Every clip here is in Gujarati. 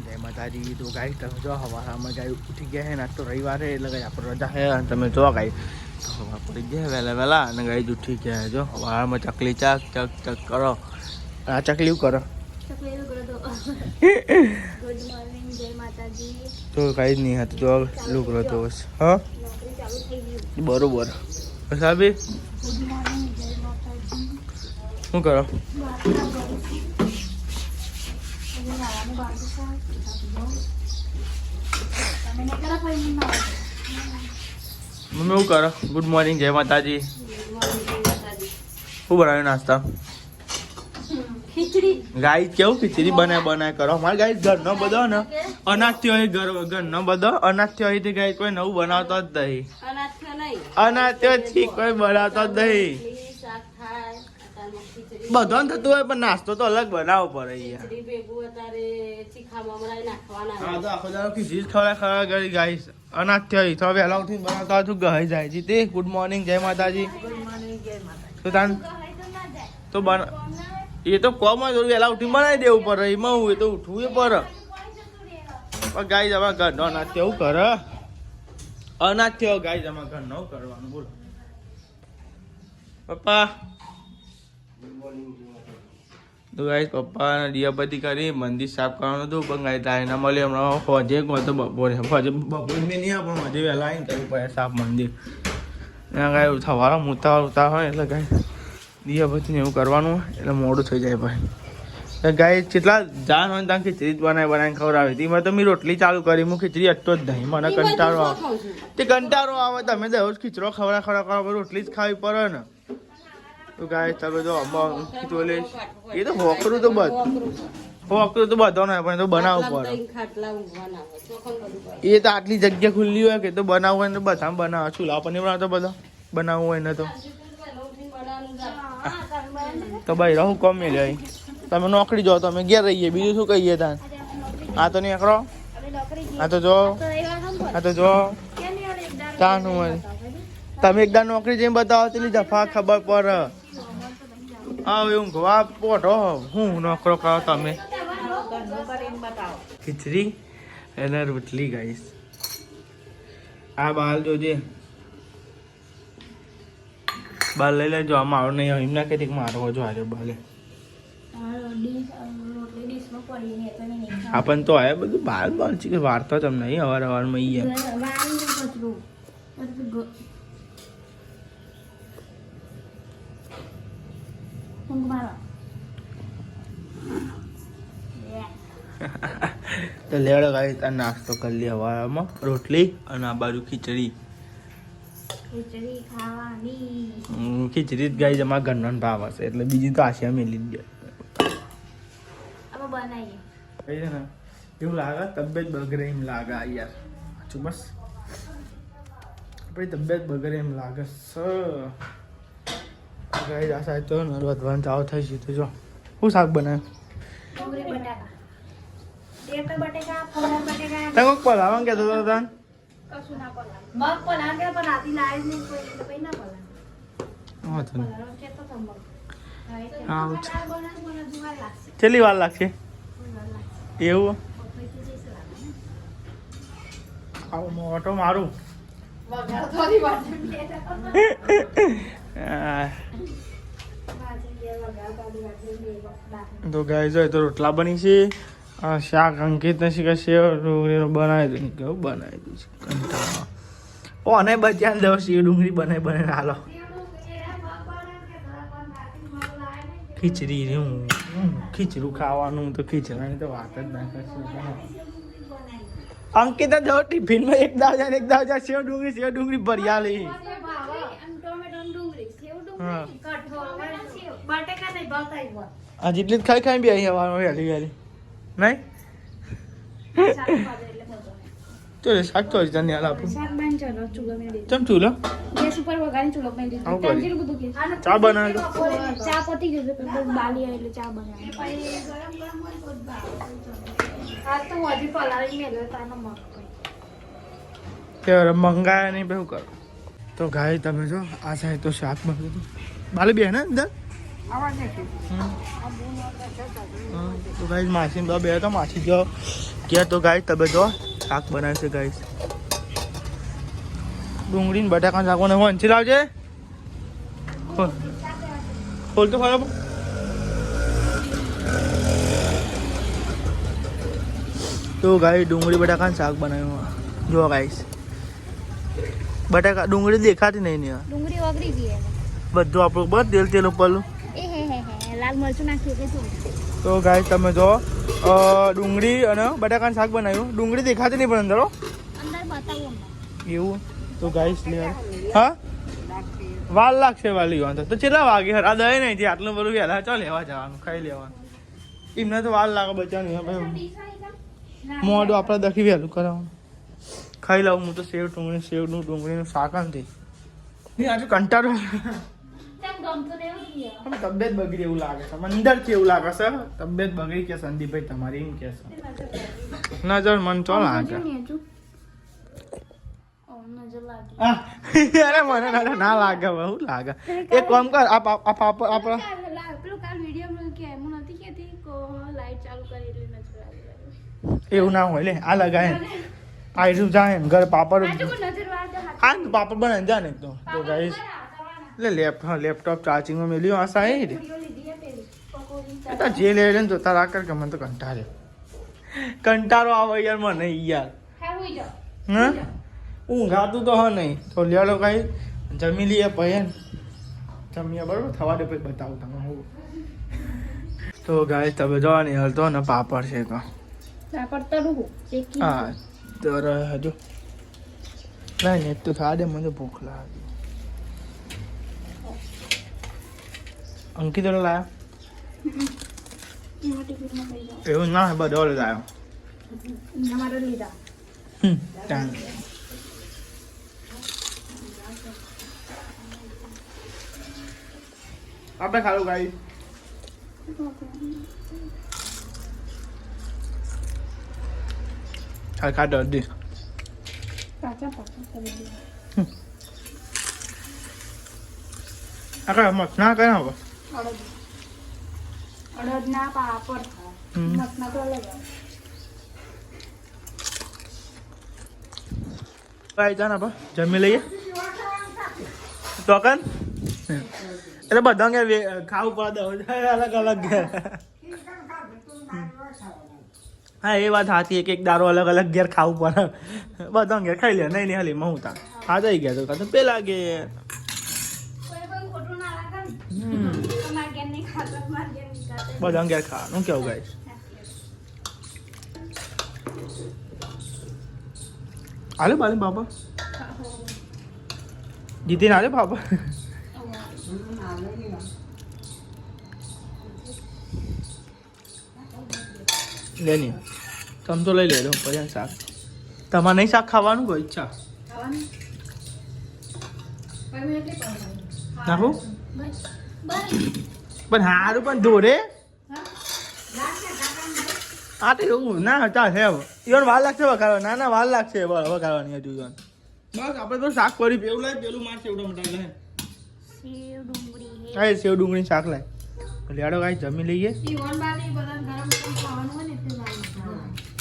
જય માતાજી. તો ગાઈસ તમે જો હવામાં ગાય ઉઠી ગયા હે ને, આજ તો રવિવારે એટલે ગાય આપણે રજા હે અને તમે જો ગાય તો હવા પડી ગયા વહેલા વહેલા અને ગાય ઉઠી ગયા હે. જો હવામાં ચકલી ચક ચક ચક કરો. આ ચકલી કરો ગુડ મોર્નિંગ, જય માતાજી. તો કાંઈ જ નહીં હતું જો લુકરો તો બસ. હા બરોબર સાહેબી ગુડ મોર્નિંગ, જય માતાજી. શું કરો? મમ્મી શું કરો? ગુડ મોર્નિંગ, જય માતાજી. શું બનાવ્યું નાસ્તા? ખીચડી. ગાય કેવું ખીચડી બનાય કરો. અમારે ગાય ઘરનો બધો ને અનાજથી હોય, ઘરનો બધો અનાજથી હોય ગાય કોઈ નવું બનાવતો જ નહીં. અનાજથી કોઈ બનાવતો જ નહીં. બધો ને થતું હોય પણ નાસ્તો તો અલગ બનાવવો પડે યાર. હા તો આખો દાડો ખીચડી જ ખવડાય કરી ગાય. અનાજથી હોય તો વહેલા ઉઠીને બનાવતા હોય તો ગઈ જાય. જીતે ગુડ મોર્નિંગ, જય માતાજી. તો તાન તો એ તો કોમ થોડું વહેલા ઉઠીને બનાવી દેવું પડે. એમાં હું એ તો ઉઠવું એ પડે પણ ગાય જમા ઘરનો અનાજ કેવું કરે? અનાજ થયો ગાય જમા ઘરનો કરવાનું. બોલો પપ્પા. તો ગાય પપ્પા દિયાબત્તી કરી મંદિર સાફ કરવાનું હતું પણ ગાય ટાઈમ ના મળે. હમણાં ફોજે તો બપોરે બપોરે નહીં પણ હજે વહેલા આવીને કરવું પડે સાફ મંદિર. ત્યાં ગાય થવાના ઉતાર હોય એટલે ગાય દિયાબત્તીને એવું કરવાનું એટલે મોડું થઈ જાય ભાઈ. ગાય કેટલા જાન હોય ત્યાં ખીચડી જ બનાવીને ખવડાવી હતી. તો મેં રોટલી ચાલુ કરી, હું ખીચડી અટતો જ નહીં. મને કંટાળો આવે. તે કંટાળો આવે તમે દરરોજ ખીચડો ખવડા રોટલી જ ખાવી પડે ને. તો ગાય તમે જો ખીચોલે એ તો હોકરું તો બધું ને પણ તો બનાવવું પડે. એ તો આટલી જગ્યા ખુલ્લી હોય કે તો બનાવવું હોય ને બધા બનાવે. ચૂલા પર નહીં બનાવતો બધો બનાવવું હોય ને તો ભાઈ રહું કોમ મેં જાય. તમે નોકરી જાઓ તમે ઘેર રહીએ બીજું શું કહીએ તાન. આ તો નહીં એકરો આ તો જો તાન હું તમે એકદા નોકરી જઈને બતાવો તેની જફા ખબર પડે. હા એવું ગવા પોઢો હું નોકરો કરો તમે. ખીચડી અને રોટલી ગાઈશ. આ બાલ જોજે બાલ લઈ લેજો. આ મારો નહીં એમના કે મારો જો આજે બાલે આપણ તો આયા બધું બાલ બાલ છે વાર્તા તમને નહીં અવારમાં તો લેવડો ગાઈસ આ નાસ્તો કરી લે હવામાં. રોટલી અને આ બાજુ ખીચડી. ખીચડી જ ગાઈ અમારા ઘરનો ભાવ હશે એટલે બીજી તો આશા મેલી જ જાય ને. એવું લાગે તબિયત બગડે એમ લાગે યાર. સાચું બસ આપણી તબિયત બગડે એમ લાગે ગાઈ. આ સાહેબ તો વધવાનું ચાવ થઈ ગયું. તો જો શું શાક બનાવ્યું? તમે પલાવવા કહેતો હતો તાન કેટલી વાર લાગશે એવું? મોટો મારું તો ગાય જાય તો રોટલા બની છે. શાક અંકિત ને શીખે સેવ બનાવી દઉં. કેવું બનાવી દઉં છે કંટાળો. ઓ અને બચ્યા દો સેવ ડુંગળી બનાવીને હાલો. ખીચડી ખીચડું ખાવાનું તો ખીચડાની તો વાત જ ના કરશે. અંકિત જો ટિફિનમાં એક દાવ સેવ ડુંગળી ભર્યા લે. હા જેટલી જ ખાઈ બી અહીં આવવાનું વહેલી નહીં તો શાક તો તને હાલ આપું. ચમ ચૂલો ચા બનાવે મંગાયા નહીં શું કરો? તો ગાય તમે જો આ સાહેબ તો શાક બનાવ્યું હતું બાલે બે ને અંદર તો ગાઈસ માસી બે તો માસી ગયો ક્યાં તો ગાઈસ તમે જો શાક બનાવે છે ગાઈસ ડુંગળી ને બટાકા શાક ને વંચી લાવજે ખોલ તો ખરાબ તો ગાઈસ ડુંગળી બટાકા શાક બનાવ્યું જો ગાઈસ બટાકા ડુંગળી દેખાતી નહીં ને ડુંગળી ઓગળી ગઈ બધું આપણું બસ તેલ ઉપરનું લાલ મરચું નાખ્યું એટલે શું તો ગાઈસ તમે જો ડુંગળી અને બટાકાનું શાક બનાવ્યું ડુંગળી દેખાતી નહીં પણ અંદર અંદર બતાવો એવું તો ગાઈસ લે હા વાર લાગશે વાલી વાંધો તો કેટલા વાગે હરા દય નહીં થી આટલું બધું વહેલા ચાલ લેવા જવાનું ખાઈ લેવાનું એમને તો વાર લાગે બચાવવાનું મોઢું આપણે દખી વહેલું કરાવવાનું ખાઈ લઉં હું તો સેવનું ડુંગળીનું શાક નથી આજે કંટાળો તબિયત બગડી એવું લાગે છે અંદર કેવું લાગે છે તબિયત બગડી કે સંદીપભાઈ તમારી એમ કે છે નજર મન ચો લાગે અરે મને ના લાગે બહુ લાગે એક કામ કર આપણા પેલું કાલ વિડિયો કે એમ નથી કેતી કો લાઈટ ચાલુ કરી એટલે નજર આવી એવું ના હોય લે આ લગાય આયરું જાય ને ઘર પાપડ હા પાપડ બનાવી જા ને તો ગાઈસ એટલે લેપટોપ ચાર્જિંગમાં મેલ્યું આ સાઈડ જે લે ને જોતા રાખ કર કે મને તો કંટાળો આવે યાર મને યાર હા ઊંઘાતું તો હા નહીં તો લેડો કઈ જમી લઈએ પછી જમ્યા બરોબર થવા દે પછી બતાવું તમે હું તો ગાય તમે જો ને હલતો ને પાપડ છે તો હા તો હજુ નહીં ને તો થવા દે મને ભૂખ લાગે અંકિત લાયા એવું ના બધો લાયો આપણે ખાલું ગાઈ ખાટો દી મત ના કરે હવે અડદના પાપડ મતના તો અલગ ગાઈ જા ને જમી લઈએ ચોકન એટલે બધા કે ખાવું પડે અલગ અલગ ઘેર હા એ વાત સાચી એક દારો અલગ અલગ ઘેર ખાવું પડે બધા ઘેર ખાઈ લે નહીં નહીં હાલી મહુતા આ જઈ ગયા તો પેલા કે બધા ઘેર ખાવાનું કેવું ગાય આલે બાલે બાપા જીતી ના બાપા લેની તમ તો લઈ લેજો પછી શાક તમારે નહીં શાક ખાવાનું કોઈ ઈચ્છા નાખું પણ સારું પણ દોરે આ તો એવું ના ચાલ હે ઈવન વાર લાગશે વઘારવા ના ના વાર લાગશે વઘારવાની હજુ ઈવન બસ આપણે તો શાક કરી પેલું લાય પેલું મારશે એવડો મોટા લે હા સેવ ડુંગળી શાક લાય લેડો ગાય જમી લઈએ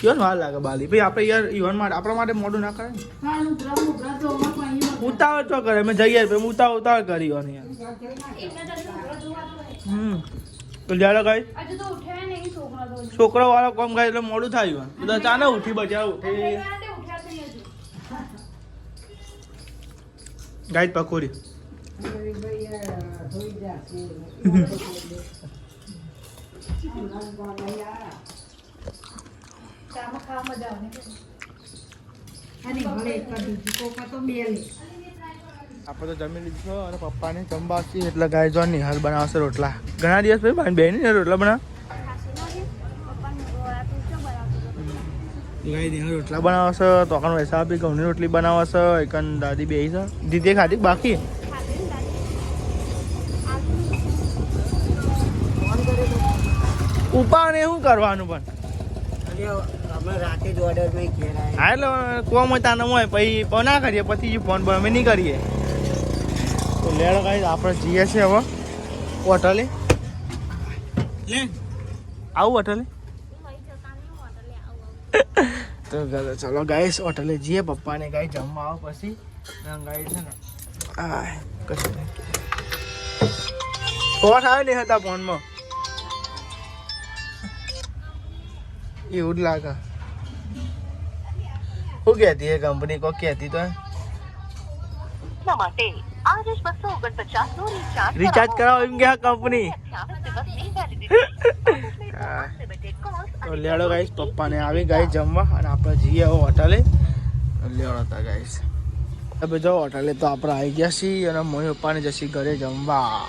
ઈવન વાર લાગે બાલી ભાઈ આપણે યાર ઈવન માટે આપણા માટે મોઢું ના કરે ઉતાવળ તો કરે અમે જઈએ પછી ઉતાવળ કરી યાર તો લેડો ગાય છોકરો વાળો કોમ ગાય એટલે મોડું થાય બધા ચાલે ઉઠી બચાવ ઉઠી ગાય પકોડી આપણે તો જમી લીધું અને પપ્પાને જમવા છીએ એટલે ગાય જો નિહાલ બનાવશે રોટલા ઘણા દિવસ પછી બેન રોટલા બનાવ ગાય નિહાલ રોટલા બનાવશે તો કાન વૈસા આપી ઘઉંની રોટલી બનાવશે એકન દાદી બે છે દીદી ખાધી બાકી ઉપાને શું કરવાનું પણ હા એટલે કોમ હતા ન હોય પછી ના કરીએ પછી ફોન પર અમે નહીં કરીએ તો લેડો ગાઈસ આપણે જઈએ છીએ હવે હોટલે લે આવું હોટલે તો ચલો ગાઈસ હોટલે જઈએ પપ્પાને ગાઈ જમવા આવો પછી ગાઈ છે ને આ કશું નહીં ફોન આવે નહીં હતા ફોનમાં એવું જ લાગે શું કહેતી એ કંપની કોઈ કહેતી તો રિચાર્જ કરાવો એમ કે કંપની તો લેડો ગાઈસ પપ્પાને આવી ગાઈ જમવા અને આપણે જઈએ હોટલે લેડો હતા ગાઈસ હવે જો હોટલે તો આપણે આવી ગયા છીએ અને મમ્મી પપ્પાને જશી ઘરે જમવા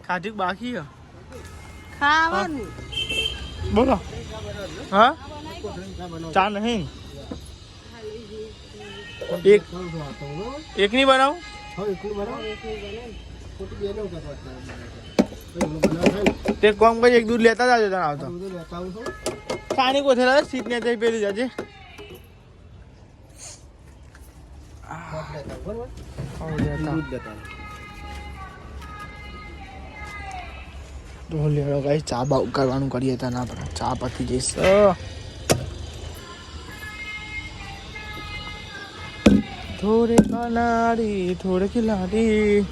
ખાધી બાકી ખાવાનું બોલો હા ચા નહીં એક નહીં બનાવું તે કોમ કરી એક દૂધ લેતા જાજો તને આવતો પાણી કોથેલા સીટ ને થઈ પેલી જાજે તો લેડો ગાઈસ ચા બા કરવાનું કરીએ તને આપણે ચા પતી જઈશ થોડે કનાડી થોડે ખિલાડી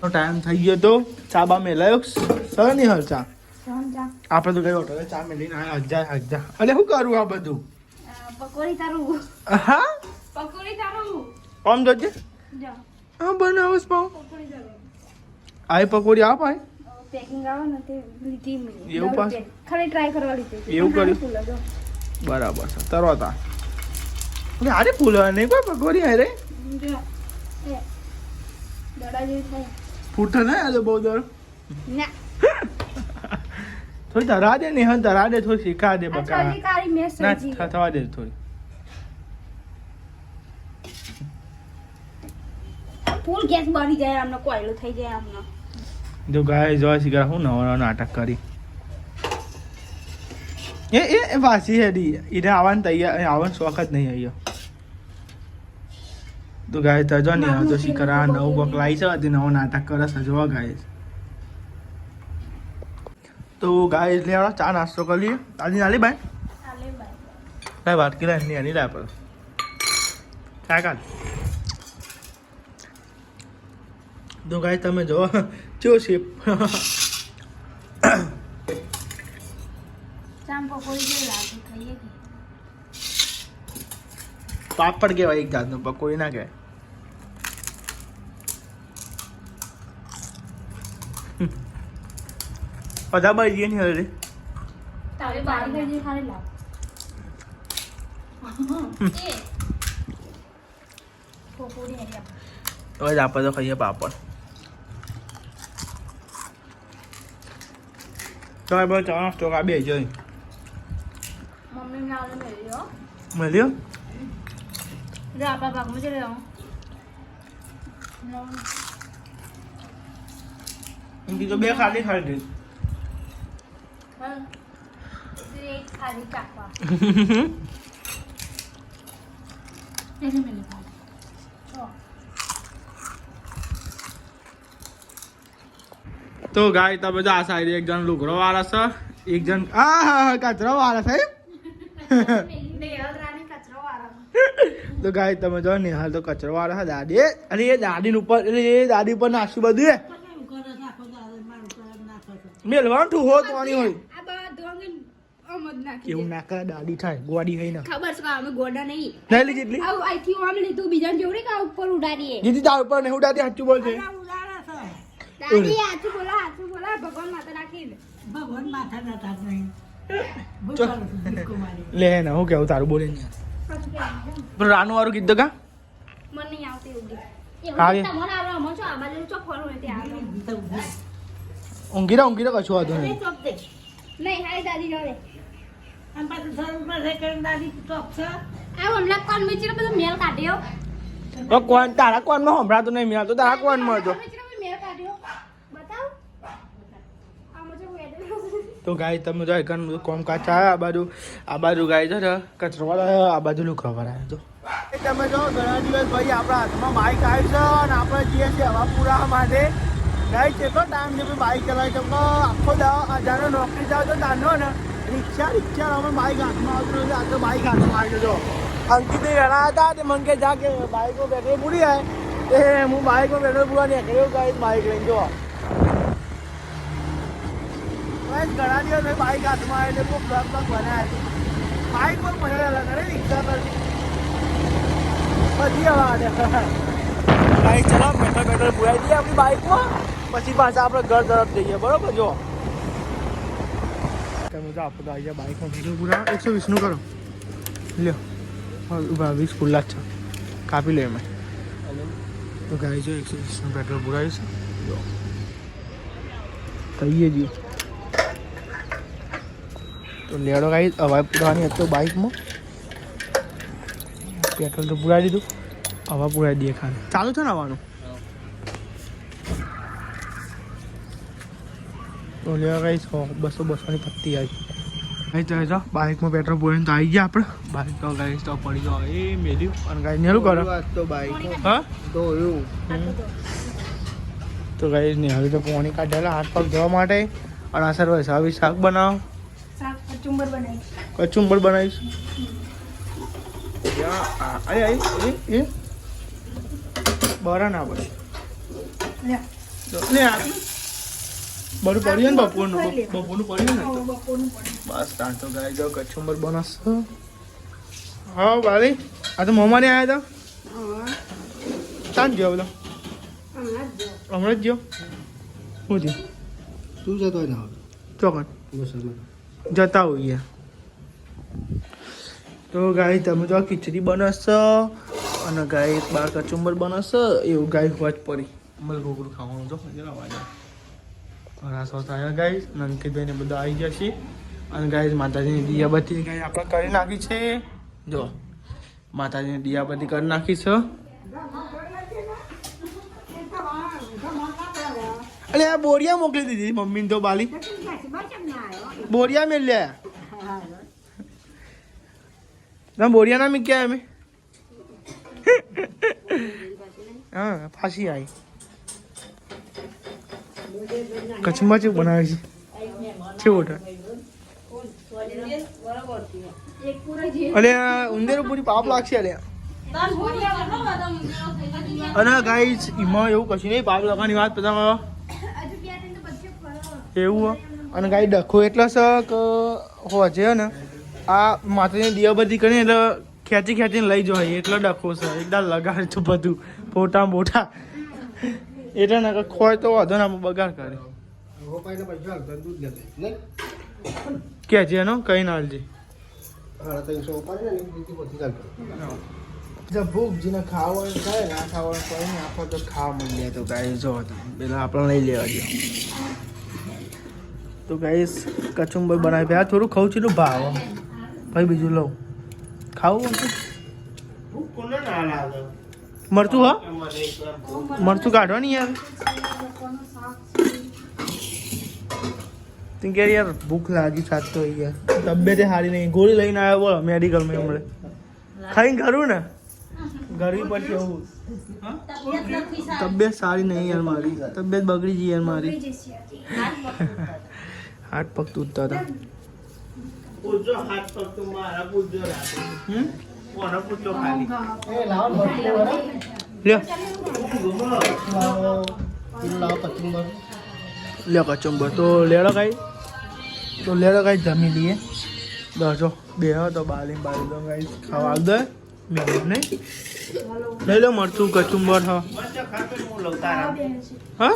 ટાઈમ થઈ ગયો તો ચા બા મેલાયો સર નહીં હલ ચા આપણે તો કઈ હોટલે ચા મેલીને હજાર અરે શું કરું આ બધું પકોડી તારું હા પકોડી તારું આમ જોજે હા બનાવું પાઉં પકોડી તારું આ પકોડી આ પાય પેકિંગ આવે ને તે લીધી મેં એવું પાસ ખાલી ટ્રાય કરવા લીધી એવું કર્યું બરાબર છે તરત આ અરે ફૂલ નહીં કોઈ પકોડી અરે દડા જેવી થાય ફૂટે ને આ તો બહુ દર ના થોડી ધરા દે ને હા ધરા દે થોડી શીખા દે બકા અચ્છા કારી મેસ ના સજી થવા દે થોડી ફૂલ ગેસ બળી જાય આમનો કોયલો થઈ જાય આમનો જો ગાય જોઈ શીખા હું નવો નાટક કરી એ વાસી હેડી એને આવવાનું તૈયાર આવવાનું શોખ જ નહીં આવ્યો તો ગાય તજો નહીં આવતો શીખરા નવું કોક લાવી છે તે નવો નાટક કરે છે જોવા ગાય તો ગાય એટલે આપણે ચા નાસ્તો કરી લઈએ તાજી નાલી ભાઈ આલે બાય ભાઈ વાટકી લાવી એની લાય પર ચા કાઢ તો ગાય તમે જો ચો શેપ ચામ પકોડી જેવી લાગે ખાઈએ કે પાપડ કહેવાય એક જાતનો પકોડી ના કહેવાય બધા ભાઈ જઈએ ને હવે તારે બારી ગઈ ખાલી લાવ એ પકોડી હરી હવે જ આપણે તો ખાઈએ પાપડ તો એ બધો ચા નાસ્તો આ બે જોઈ મમ્મી ને આલે મેલ્યો મળ્યો રે આપા ભાગમાં ચલે જાઓ એમ તો બે ખાલી ખાઈ દે એક ખાલી ચાખવા એને મેલી તો ગાય તો બધા આ સાઈડ એક જણ લુગડો વાળા છે એક જણ આ કચરો વાળા છે તો ગાય તમે જો ને હાલ તો કચરો વાળા છે દાદી અને એ દાદી ઉપર એટલે એ દાદી ઉપર નાખ્યું બધું મેલવાનું તું હોત વાની હોય કેવું નાખે દાદી થાય ગોડી હોય ને ખબર છે અમે ગોડા નહીં નહીં લીધી એટલી આવ આઈથી આમ લીધું બીજા જોડે કે ઉપર ઉડાડીએ જીતી તાર ઉપર નહીં ઉડાતી સાચું બોલ છે દાદી હાચું બોલા ભગવાન માતા રાખી ભગવાન માથા નતા નહીં લે ને હું કેવું તારું બોલે ને પણ રાનું વાળું કીધું કા મને નહીં આવતી એવું હા, એવું તમારે આવડે અમો છો આ બાજુ ચોક ફરવું હોય ત્યાં ઊંઘી રહ્યો કશું વાંધો આવે નહીં ચોક દે નહીં હાય દાદી જોડે અને પાછું સર ઉપર કરીને દાદી ચોક છે આ હમણાં કોણ મિચરો બધું મેલ કાઢ્યો કોણ તારા કોનમાં સંભળાતું નહીં મેં તો તારા કોનમાં હતો મિચરો મેલ કાઢ્યો બતાવ તો ગાય તમે જો ઘરનું કોમકાજ આવે આ બાજુ ગાય છે ને કચરો વાળા આ બાજુ લુખા ભરાય તો તમે જો ઘણા દિવસ ભાઈ આપણા હાથમાં બાઇક આવી છે અને આપણે જઈએ છીએ હવા પૂરા માટે ગાય કેટલો ટાઈમ છે બાઇક ચલાવી શકો આખો જાણે નોકરી જાવ તો તાનો ને રિક્ષા અમે બાઇક હાથમાં આવતું નથી આ તો બાઇક હાથમાં આવી જજો અંકિત ઘણા હતા તે મને કે જા કે બાઇકમાં પેટ્રોલ પૂરી જાય એ હું બાઇકમાં પેટ્રોલ પૂરા નીકળ્યો ગાય બાઇક લઈને જો ઘણા દિવસ બાઇક હાથમાં આવે એટલે બહુ પ્લગ બનાવ્યા છે બાઇક પણ મજા અલગ કરે રિક્ષા કરતી પછી હવે બાઇક ચલાવ પેટ્રોલ પુરાઈ દઈએ આપણી બાઇકમાં પછી પાછા આપણે ઘર તરફ જઈએ બરોબર જો તમે તો આપણે તો આવી જાય બાઇકમાં પેટ્રોલ પુરા 120નું કરો લ્યો હા ઉભા 20 ખુલ્લા જ છે કાપી લે એમાં તો ગાડી જો 120નું પેટ્રોલ પુરાવી છે જો કહીએ જ તો લેડો ગાઈ હવા પુરાવાની હતી બાઇકમાં પેટ્રોલ તો પુરાવી દીધું હવા પુરાવી દઈએ ખાલી ચાલુ છે ને આવવાનું તો લેવા ગઈ 200-200ની પત્તી આવી અહીં તો જો બાઇકમાં પેટ્રોલ પુરાવીને તો આવી ગયા આપણે બાઇક તો ગાઈ તો પડી ગયો એ મેલ્યું અને ગાઈ નેલું કરો તો બાઇક હા તો એવું તો ગાઈ ને હવે તો પાણી કાઢેલા હાથ પગ ધોવા માટે અને આ સર હવે શાક બનાવો કચુંબર બનાવીશ બરા ના બસ બધું પડ્યું ને બપોરનું પડ્યું ને બસ તાર તો ગાય જાઓ કચુંબર બનાવશો હા બાલી આ તો મોમાં ને આવ્યા હતા ચાંદ ગયો બોલો હમણાં જ ગયો શું થયું તું જતો હોય ચોકન જતા હોઈએ તો ગાય તમે તો ખીચડી બનાવશો અને ગાય બાર કચુંબર બનાવશો એવું ગાય હોવા જ પડી અમારે ઘોઘરું ખાવાનું જો જરા વાજા રાસો થાય ગાય નંદકીભાઈને બધા આવી ગયા છે અને ગાય માતાજીની દિયાબત્તી ગાય આપણે કરી નાખી છે જો માતાજીની દિયાબત્તી કરી નાખી છે અરે આ બોરિયા મોકલી દીધી મમ્મીને તો બાલી બોરિયા મેં લે ના બોરિયા ના મેં ક્યાં અમે હા ફાંસી આવી કચ્છમાં ચેવું બનાવે છે ચેવું ઓટા અલે ઉંદેરો પૂરી પાપ લાગશે અલે અને ગાઈસ એમાં એવું કશું નહીં પાપ લગાવવાની વાત બધા એવું અને ગાઈ ડખો એટલે છે કે હોજે ને આ માતાજીની દિયાબત્તી કરીને એટલે ખેંચીને લઈ જવાય એટલે ડખો છે એકદમ લગાડ છું બધું ફોટા મોટા એટલે ને ખોય તો વાંધો ના બગાડ કરે કે છે એનો કઈ ના હાલજી ભૂખ જેને ખાવાનું થાય ના ખાવાનું કોઈ નહીં આપણે તો ખાવા માંડીએ તો ગાય જો પેલા આપણે લઈ લેવા દે તો ગાઈસ કચુંબર બનાવી આ થોડું ખાવું છે ભાવ ભાઈ બીજું લઉં ખાવું મરચું હા મરચું કાઢવાની યાર તું કે યાર ભૂખ લાગી સાત તો યાર તબિયત સારી નહીં ગોળી લઈને આવ્યો બોલો મેડિકલમાં હમણાં ખાઈને ખરું ને ગરમી પછી એવું તબિયત સારી નહીં યાર મારી તબિયત બગડી ગઈ યાર મારી હાથ પગ તૂટતા હતા લ્યો કચુંબર તો લેડો કાંઈ જમી લઈએ દસો બે તો બાલી દો કાંઈ ખાવા દે મેં નહીં લઈ લો મરચું કચુંબર હા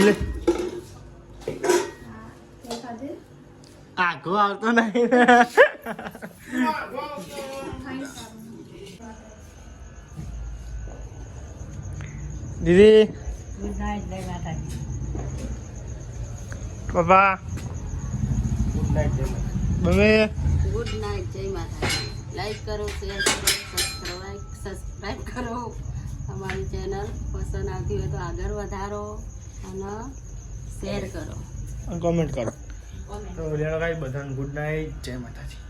લે આઘો આવતો નહીં દીદી પપ્પા ગુડ નાઇટ જય માતા લાઈક કરો શેર કરો સબસ્ક્રાઈબ કરો અમારી ચેનલ પસંદ આવતી હોય તો આગળ વધારો અને શેર કરો કોમેન્ટ કરો comment. તો લેણો ગાઈસ બધાને ગુડ નાઇટ, જય માતાજી.